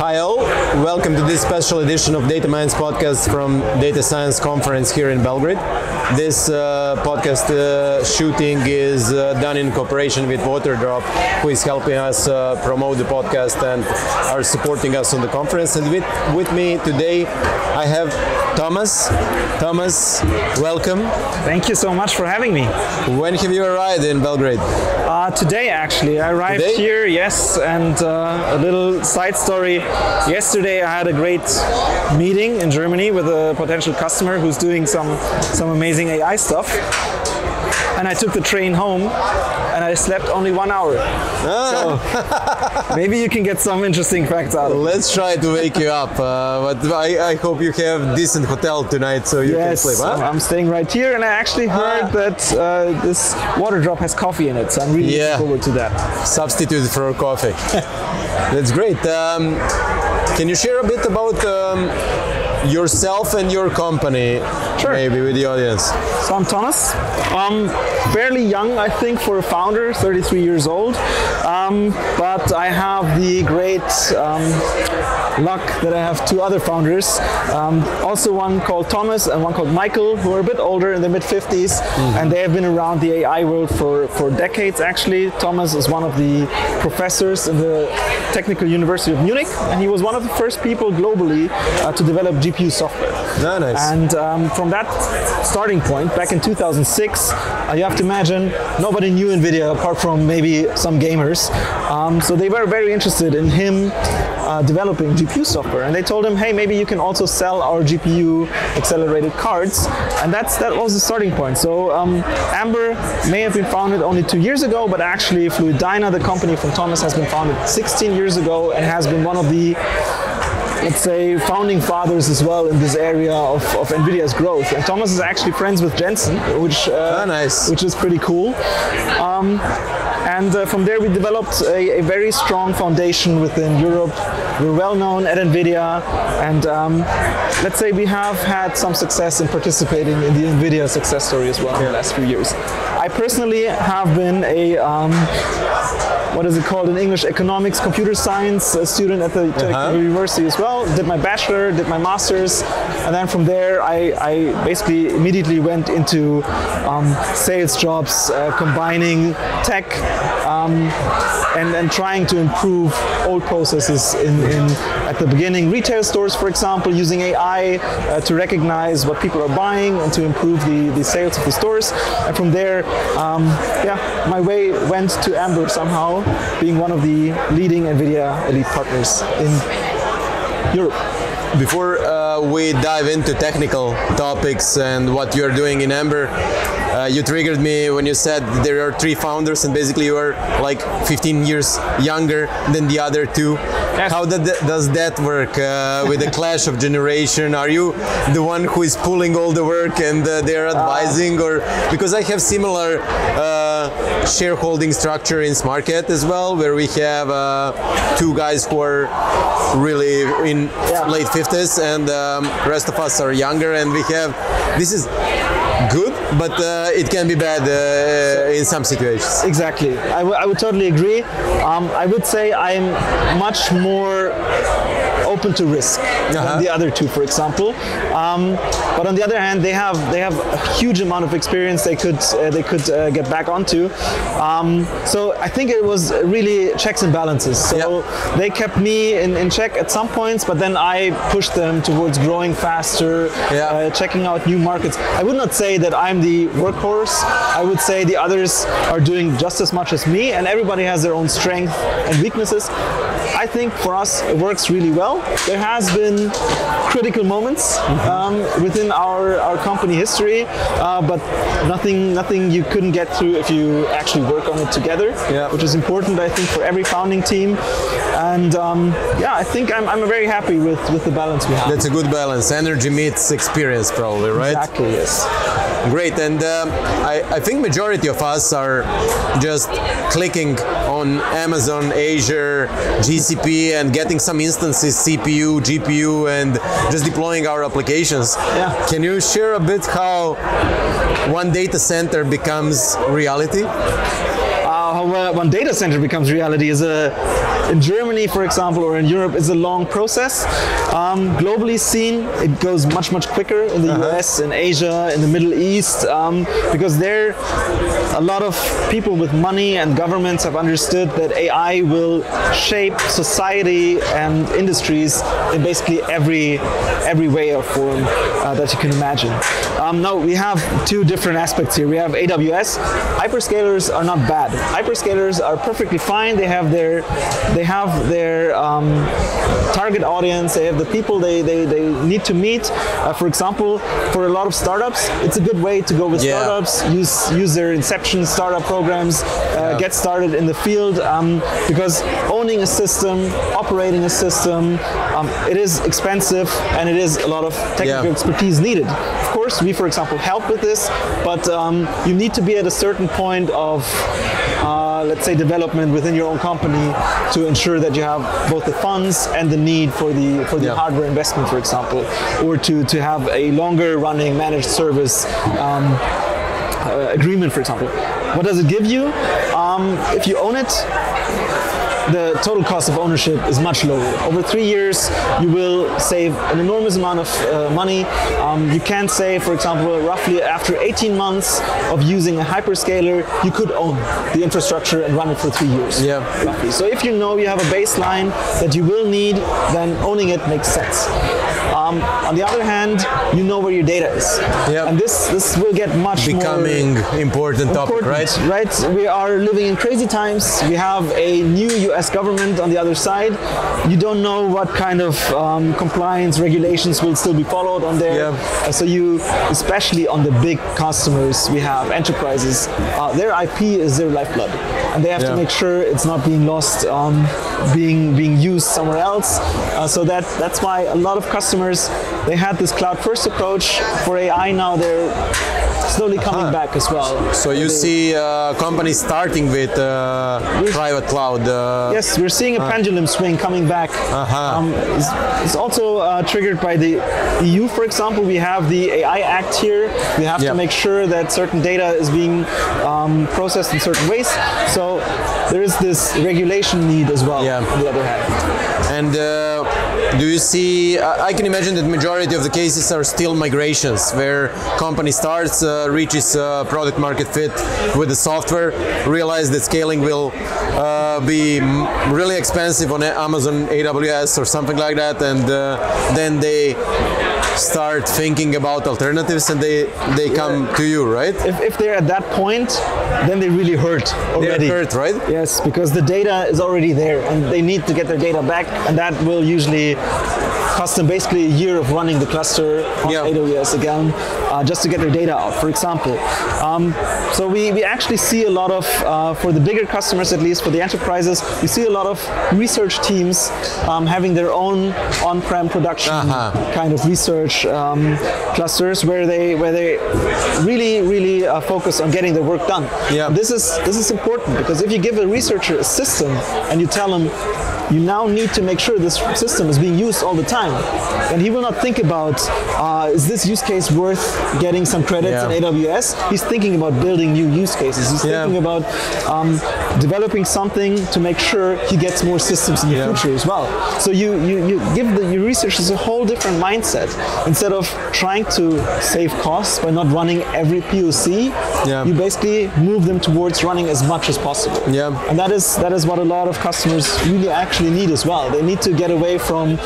Hi all, welcome to this special edition of Data Minds Podcast from Data Science Conference here in Belgrade. This podcast shooting is done in cooperation with Waterdrop, who is helping us promote the podcast and are supporting us on the conference. And with me today I have Thomas. Thomas, welcome. Thank you so much for having me. When have you arrived in Belgrade? Today actually. I arrived here, yes, and a little side story. Yesterday I had a great meeting in Germany with a potential customer who's doing some amazing AI stuff. And I took the train home and I slept only 1 hour. So maybe you can get some interesting facts out of it. Let's try to wake you up, but I hope you have decent hotel tonight so you can sleep. Huh? I'm staying right here, and I actually heard that this Waterdrop has coffee in it, so I'm really looking forward to that. Substitute for coffee. That's great. Can you share a bit about yourself and your company, maybe with the audience? So I'm Thomas. Fairly young, I think, for a founder, 33 years old. But I have the great luck that I have two other founders. Also one called Thomas and one called Michael, who are a bit older, in their mid-50s. And they have been around the AI world for decades, actually. Thomas is one of the professors in the Technical University of Munich, and he was one of the first people globally to develop GPU software. Oh, nice. And from that starting point, back in 2006, you have to imagine nobody knew NVIDIA apart from maybe some gamers. So they were very interested in him developing GPU software, and they told him, hey, maybe you can also sell our GPU accelerated cards, and that was the starting point. So Amber may have been founded only 2 years ago, but actually Fluidyna, the company from Thomas, has been founded 16 years ago and has been one of the, let's say, founding fathers as well in this area of NVIDIA's growth. And Thomas is actually friends with Jensen, which is pretty cool. And from there we developed a very strong foundation within Europe. We're well known at NVIDIA, and let's say we have had some success in participating in the NVIDIA success story as well in the last few years. I personally have been a what is it called in English? Economics, computer science student at the Technical University as well. Did my bachelor, did my master's, and then from there I basically immediately went into sales jobs, combining tech and trying to improve old processes at the beginning. Retail stores, for example, using AI to recognize what people are buying and to improve the sales of the stores. And from there, my way went to Amber somehow, being one of the leading NVIDIA elite partners in Europe. Before we dive into technical topics and what you're doing in Amber, you triggered me when you said there are 3 founders and basically you are like 15 years younger than the other 2. Yes. How does that work with the clash of generation? Are you the one who is pulling all the work and they're advising, or because I have similar shareholding structure in SmartCat as well, where we have 2 guys who are really in late 50s and the rest of us are younger, and we have, this is good, but it can be bad in some situations. Exactly. I would totally agree. I would say I'm much more open to risk than the other 2, for example. But on the other hand, they have a huge amount of experience they could get back onto. So I think it was really checks and balances. So they kept me in check at some points, but then I pushed them towards growing faster, checking out new markets. I would not say that I'm the workhorse. I would say the others are doing just as much as me, and everybody has their own strengths and weaknesses. I think for us it works really well. There has been critical moments within our company history, but nothing you couldn't get through if you actually work on it together, which is important, I think, for every founding team. And I think I'm very happy with the balance we have. That's a good balance. Energy meets experience, probably, right? Exactly, yes. Great, and I think majority of us are just clicking on Amazon, Azure, GCP, and getting some instances, CPU, GPU, and just deploying our applications. Can you share a bit how one data center becomes reality? How one data center becomes reality is a in Germany, for example, or in Europe, it's a long process. Globally seen, it goes much quicker in the US, in Asia, in the Middle East, because there a lot of people with money and governments have understood that AI will shape society and industries in basically every way or form that you can imagine. Now we have two different aspects here. We have AWS. Hyperscalers are not bad. Hyperscalers are perfectly fine. They have their target audience. They have the people they need to meet. For example, for a lot of startups, it's a good way to go with startups. Use their inception startup programs. Get started in the field because owning a system, operating a system, it is expensive and it is a lot of technical expertise needed. Of course, we, for example, help with this, but you need to be at a certain point of, let's say, development within your own company to ensure that you have both the funds and the need for the hardware investment, for example, or to have a longer running managed service agreement, for example. What does it give you? If you own it, the total cost of ownership is much lower. Over 3 years, you will save an enormous amount of money. You can say, for example, roughly after 18 months of using a hyperscaler, you could own the infrastructure and run it for 3 years. Roughly. So if you know you have a baseline that you will need, then owning it makes sense. On the other hand, you know where your data is. And this will get much becoming more important topic, right? We are living in crazy times. We have a new US government on the other side. You don't know what kind of compliance regulations will still be followed on there. So you, especially on the big customers we have, enterprises, their IP is their lifeblood. And they have to make sure it's not being lost, being used somewhere else. So that's why a lot of customers, they had this cloud-first approach. For AI now, they're slowly coming back as well. So you see companies starting with private cloud. Yes, we're seeing a pendulum swing coming back. It's also triggered by the EU, for example. We have the AI Act here. We have to make sure that certain data is being processed in certain ways. So there is this regulation need as well, on the other hand. And do you see, I can imagine that majority of the cases are still migrations, where company starts, reaches product market fit with the software, realize that scaling will be really expensive on Amazon AWS or something like that, and then they start thinking about alternatives and they come to you, right? If they're at that point, then they really hurt already. They're hurt, right? Yes, because the data is already there and they need to get their data back, and that will usually cost them basically a year of running the cluster on AWS again, just to get their data out, for example. So we actually see a lot of, for the bigger customers at least, for the enterprises, we see a lot of research teams having their own on-prem production kind of research clusters where they really focus on getting the work done. This is important, because if you give a researcher a system and you tell him you now need to make sure this system is being used all the time, and he will not think about is this use case worth getting some credits in AWS. He's thinking about building new use cases. He's thinking about developing something to make sure he gets more systems in the future as well. So you give your researchers a whole different mindset. Instead of trying to save costs by not running every POC, you basically move them towards running as much as possible. And that is what a lot of customers really actually need as well. They need to get away from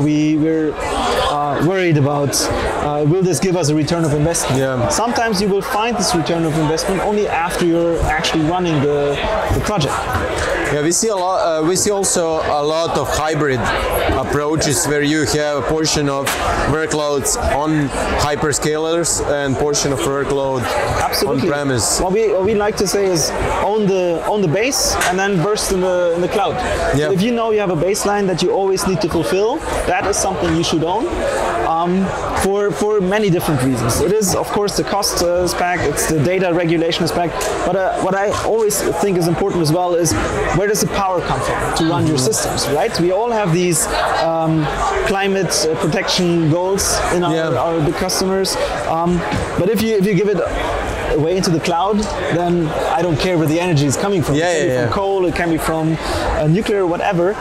we're worried about will this give us a return of investment. Sometimes you will find this return of investment only after you're actually running the project. We see a lot. We see also a lot of hybrid approaches where you have a portion of workloads on hyperscalers and portion of workload on premise. What we like to say is own the base and then burst in the cloud. So if you know you have a baseline that you always need to fulfill, that is something you should own. For many different reasons. It is, of course, the cost aspect, it's the data regulation aspect, but what I always think is important as well is where does the power come from to run your systems, right? We all have these climate protection goals in our big customers, but if you give it away into the cloud, then I don't care where the energy is coming from. It can be from coal, it can be from nuclear, whatever.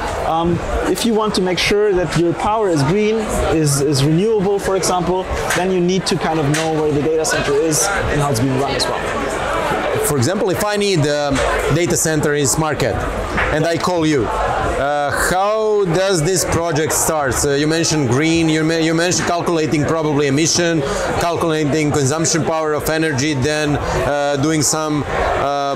If you want to make sure that your power is green, is renewable, for example, then you need to kind of know where the data center is and how it's being run as well. For example, if I need a data center in SmartCat and I call you, how does this project start? You mentioned green, you mentioned calculating probably emission, calculating consumption power of energy, then doing some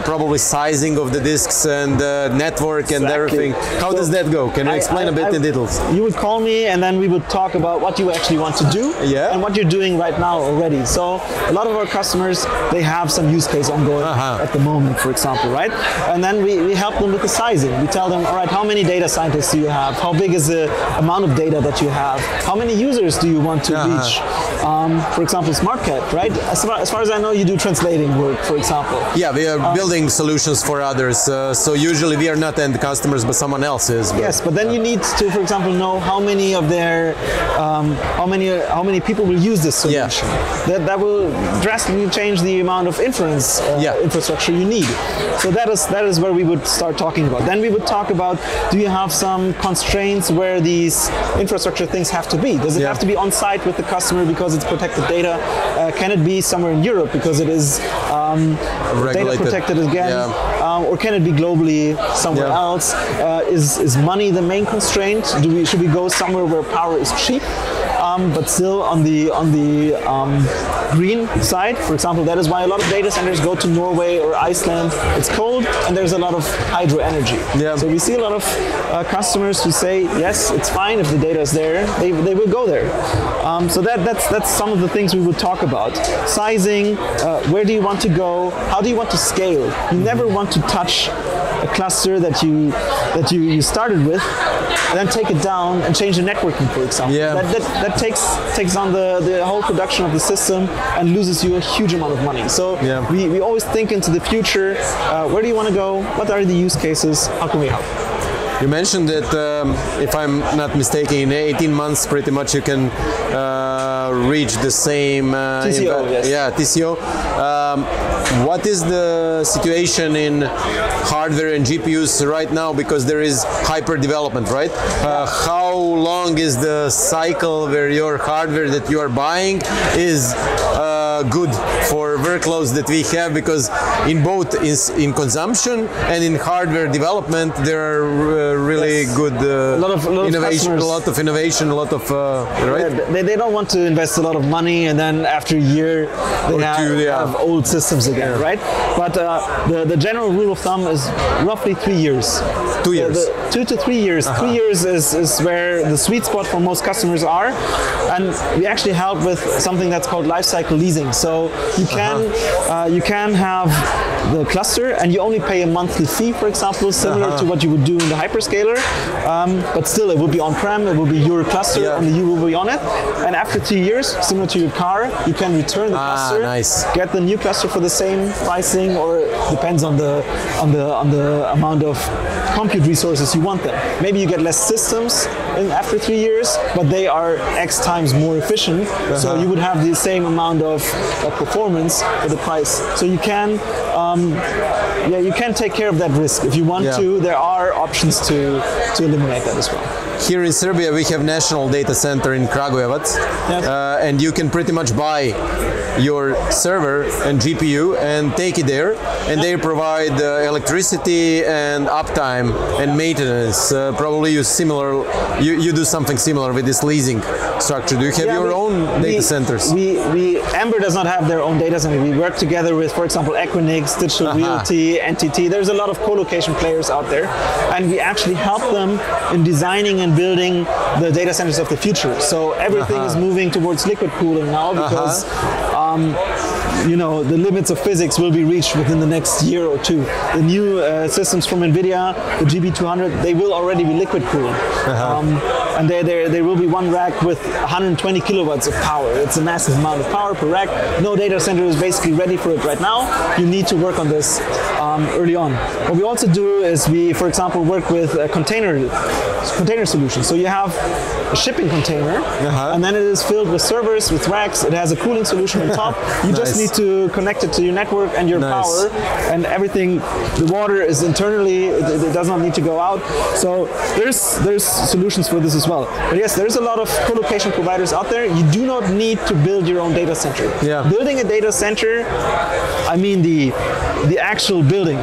probably sizing of the disks and network and everything. How does that go? Can you explain a bit in details? You would call me and then we would talk about what you actually want to do and what you're doing right now already. So a lot of our customers, they have some use case ongoing at the moment, for example, right? And then we help them with the sizing. We tell them, all right, how many data scientists do you have? How big is the amount of data that you have? How many users do you want to reach? For example, SmartCat, right? As far as I know, you do translating work, for example. Yeah, we are building solutions for others. So usually we are not end customers, but someone else is. Yes, but then you need to, for example, know how many of their, how many people will use this solution. That will drastically change the amount of inference infrastructure you need. So that is where we would start talking about. Then we would talk about, do you have some constraints where these infrastructure things have to be? Does it have to be on site with the customer because it's protected data? Can it be somewhere in Europe because it is data protected again? Or can it be globally somewhere else? Is money the main constraint? Should we go somewhere where power is cheap? But still on the green side, for example, that is why a lot of data centers go to Norway or Iceland. It's cold and there's a lot of hydro energy. So we see a lot of customers who say, yes, it's fine if the data is there, they will go there. So that's some of the things we would talk about. Sizing, where do you want to go? How do you want to scale? You never want to touch a cluster that you started with and then take it down and change the networking, for example. That takes on the whole production of the system and loses you a huge amount of money. So we always think into the future, where do you want to go? What are the use cases? How can we help? You mentioned that, if I'm not mistaken, in 18 months pretty much you can reach the same TCO, TCO. What is the situation in hardware and GPUs right now, because there is hyper development, right? How long is the cycle where your hardware that you are buying is good for workloads that we have, because in both in consumption and in hardware development there are really good a lot of innovation, right? They don't want to invest a lot of money and then after a year they have old systems again, right? But the general rule of thumb is roughly 3 years. 2 years. 2 to 3 years. 3 years is where the sweet spot for most customers are, and we actually help with something that's called lifecycle leasing. So you can have the cluster and you only pay a monthly fee, for example, similar to what you would do in the hyperscaler, but still it will be on-prem, it will be your cluster, and you will be on it. And after 3 years, similar to your car, you can return the cluster, get the new cluster for the same pricing, or depends on the amount of compute resources you want them. Maybe you get less systems after 3 years, but they are X times more efficient, so you would have the same amount of performance for the price. So you can you can take care of that risk if you want to. There are options to eliminate that as well. Here in Serbia we have national data center in Kragujevac, and you can pretty much buy your server and GPU and take it there, and they provide electricity and uptime and maintenance. Probably you do something similar with this leasing structure. Do you have your own data centers? Amber does not have their own data center. We work together with, for example, Equinix, Digital Realty, NTT. There's a lot of co-location players out there, and we actually help them in designing and building the data centers of the future. So everything is moving towards liquid cooling now, because the limits of physics will be reached within the next year or two. The new systems from NVIDIA, the GB200, they will already be liquid cooled. And there will be one rack with 120 kilowatts of power. It's a massive amount of power per rack. No data center is basically ready for it right now. You need to work on this early on. What we also do is we, for example, work with container solutions. So you have a shipping container, and then it is filled with servers, with racks. It has a cooling solution on top. You just need need to connect it to your network and your power, and everything. The water is internally; it does not need to go out. So there's solutions for this as well. But yes, there's a lot of co-location providers out there. You do not need to build your own data center. Yeah. Building a data center, I mean the actual building,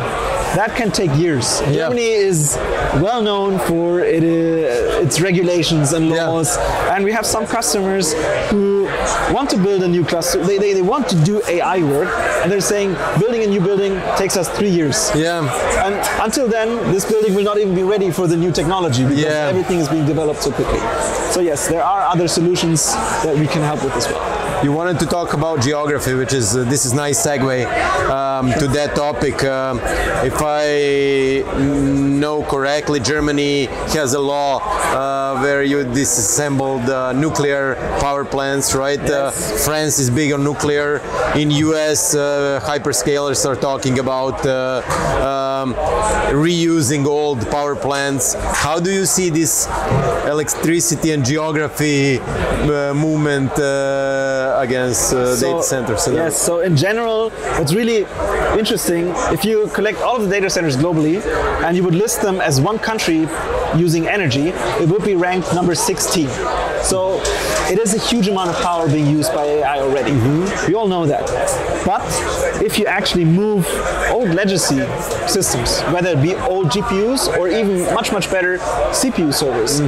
that can take years. Yeah. Germany is well known for its regulations and laws, and we have some customers who want to build a new cluster. They want to do AI work, and they're saying building a new building takes us 3 years. Yeah. And until then, this building will not even be ready for the new technology because everything is being developed so quickly. So yes, there are other solutions that we can help with as well. You wanted to talk about geography, which is this is nice segue to that topic. If I know correctly, Germany has a law where you disassembled nuclear power plants, right? Yes. France is big on nuclear. In US, hyperscalers are talking about reusing old power plants. How do you see this electricity and geography movement against data centers? Yes, so in general, what's really interesting, if you collect all of the data centers globally and you would list them as one country using energy, it would be ranked number 16. So it is a huge amount of power being used by AI already. We all know that. But if you actually move old legacy systems, whether it be old GPUs or even much better CPU servers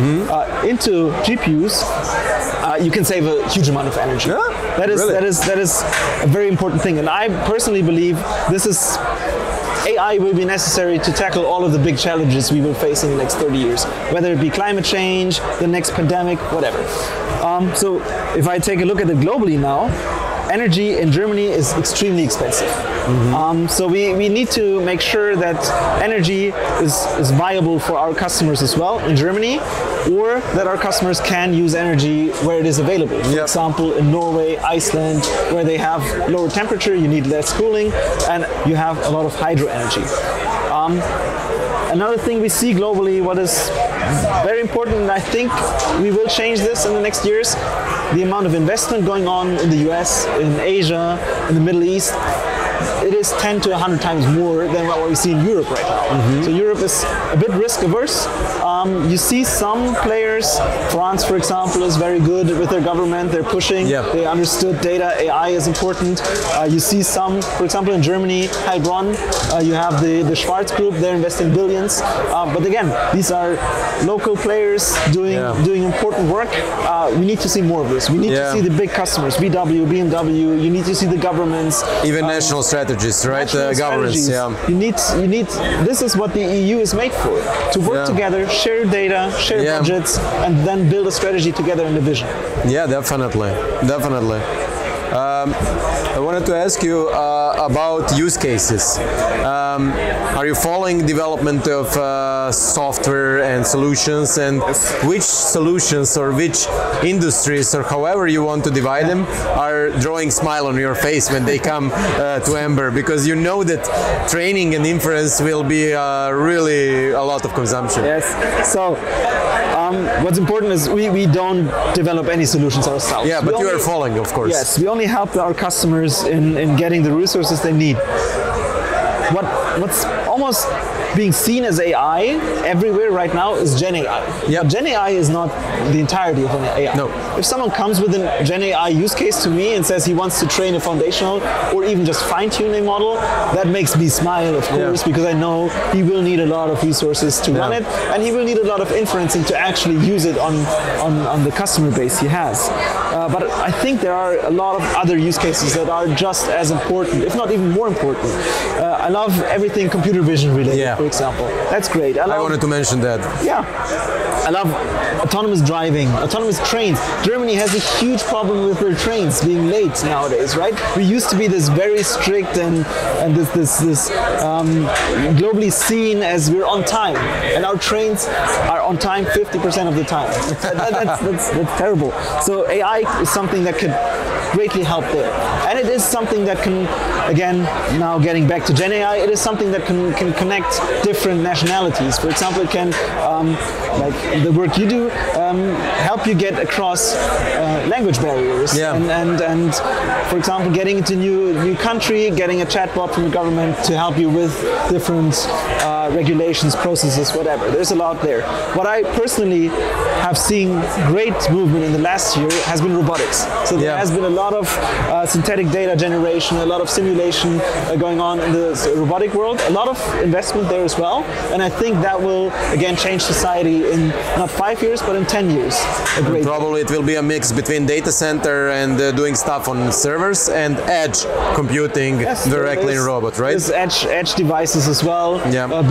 into GPUs, you can save a huge amount of energy. Yeah, that is a very important thing, and I personally believe AI will be necessary to tackle all of the big challenges we will face in the next 30 years, whether it be climate change, the next pandemic, whatever. So if I take a look at it globally now, energy in Germany is extremely expensive. So we need to make sure that energy is viable for our customers as well in Germany, or that our customers can use energy where it is available. For example, in Norway, Iceland, where they have lower temperature, you need less cooling, and you have a lot of hydro energy. Another thing we see globally, what is very important, and I think we will change this in the next years, the amount of investment going on in the US, in Asia, in the Middle East. It is 10 to 100 times more than what we see in Europe right now. So Europe is a bit risk averse. You see some players, France for example is very good with their government, they're pushing, they understood data, AI is important. You see some, for example in Germany, Heilbronn, you have the Schwarz group, they're investing billions. But again, these are local players doing important work. We need to see more of this. We need to see the big customers, VW, BMW, you need to see the governments. Even national strategies, right? Governments, You need, this is what the EU is made for, to work together, share data, share budgets, and then build a strategy together and a vision. Yeah, definitely. I wanted to ask you about use cases. Are you following development of software and solutions, and which solutions or which industries, or however you want to divide them, are drawing smile on your face when they come to Ember? Because you know that training and inference will be really a lot of consumption. Yes. So what's important is we don't develop any solutions ourselves. Yeah, but you are following, of course. Yes, we only help our customers in getting the resources they need. What's almost being seen as AI everywhere right now is Gen AI. But Gen AI is not the entirety of an AI. No. If someone comes with a Gen AI use case to me and says he wants to train a foundational or even just fine-tune a model, that makes me smile, of course, because I know he will need a lot of resources to run it, and he will need a lot of inferencing to actually use it on the customer base he has. But I think there are a lot of other use cases that are just as important, if not even more important. I love everything computer vision related, for example. That's great. I wanted to mention that. Yeah. I love autonomous driving, autonomous trains. Germany has a huge problem with their trains being late nowadays, right? We used to be this very strict and this globally seen as we're on time, and our trains are on time 50% of the time. That's terrible. So AI is something that could greatly help there. And it is something that can, again, now getting back to Gen AI, it is something that can connect different nationalities. For example, it can, like the work you do, help you get across language barriers. Yeah. And for example, getting into new country, getting a chatbot from the government to help you with different regulations, processes, whatever. There's a lot there. What I personally have seen great movement in the last year has been robotics. So there has been a lot of synthetic data generation, a lot of simulation going on in the robotic world, a lot of investment there as well. And I think that will, again, change society in not 5 years, but in 10 years. Probably it will be a mix between data center and doing stuff on servers and edge computing directly in robot, right? There's edge devices as well,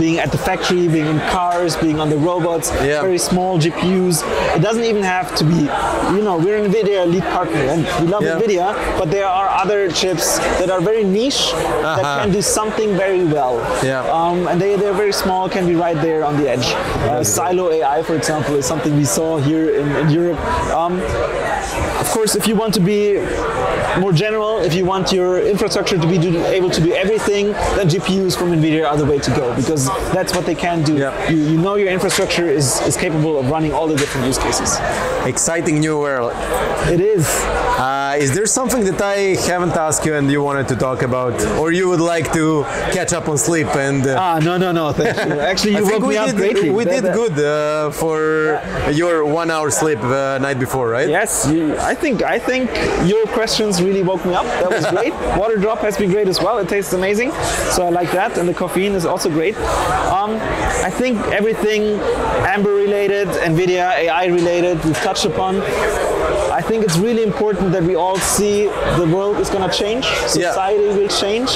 being at the factory, being in cars, being on the robots, very small GPUs. It doesn't even have to be, we're an NVIDIA lead partner and we love NVIDIA, but there are other chips that are very niche that can do something very well. And they're very small, can be right there on the edge. Silo AI, for example, is something we saw here in Europe. Of course, if you want to be more general, if you want your infrastructure to be able to do everything, then GPUs from NVIDIA are the way to go, because that's what they can do. You know your infrastructure is capable of running all the different use cases. Exciting new world. It is. Is there something that I haven't asked you and you wanted to talk about, or you would like to catch up on sleep? And no, thank you. Actually, you woke me up greatly. We did good for your 1 hour sleep night before, right? Yes, I think your questions really woke me up. That was great. Water drop has been great as well. It tastes amazing, so I like that, and the caffeine is also great. I think everything Amber related, NVIDIA, AI related, we've touched upon. I think it's really important that we all see the world is going to change, society will change,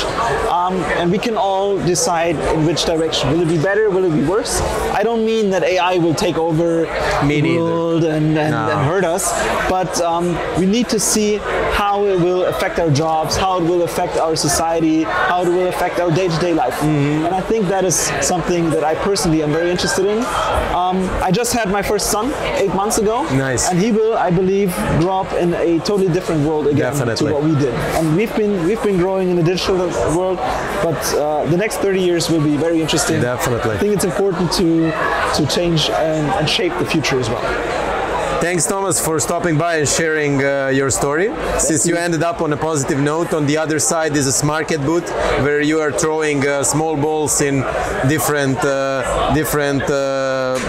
and we can all decide in which direction. Will it be better? Will it be worse? I don't mean that AI will take over the world and hurt us, but we need to see how it will affect our jobs, how it will affect our society, how it will affect our day-to-day life. And I think that is something that I personally am very interested in. I just had my first son 8 months ago, and he will, I believe, grow up in a totally different world again to what we did. And we've been growing in the digital world, but the next 30 years will be very interesting. Definitely. I think it's important to change and shape the future as well. Thanks, Thomas, for stopping by and sharing your story. Since you ended up on a positive note, on the other side is a Smarket booth where you are throwing small balls in different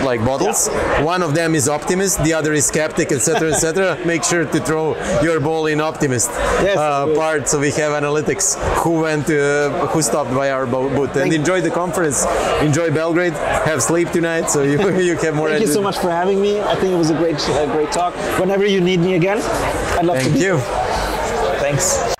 like bottles. One of them is optimist, the other is skeptic, etc., etc. Make sure to throw your ball in optimist part, so we have analytics who stopped by our booth. And enjoy the conference, enjoy Belgrade, have sleep tonight, so you have more. Thank you so much for having me. I think it was a great talk. Whenever you need me again, I'd love to be. Thank you. Thanks.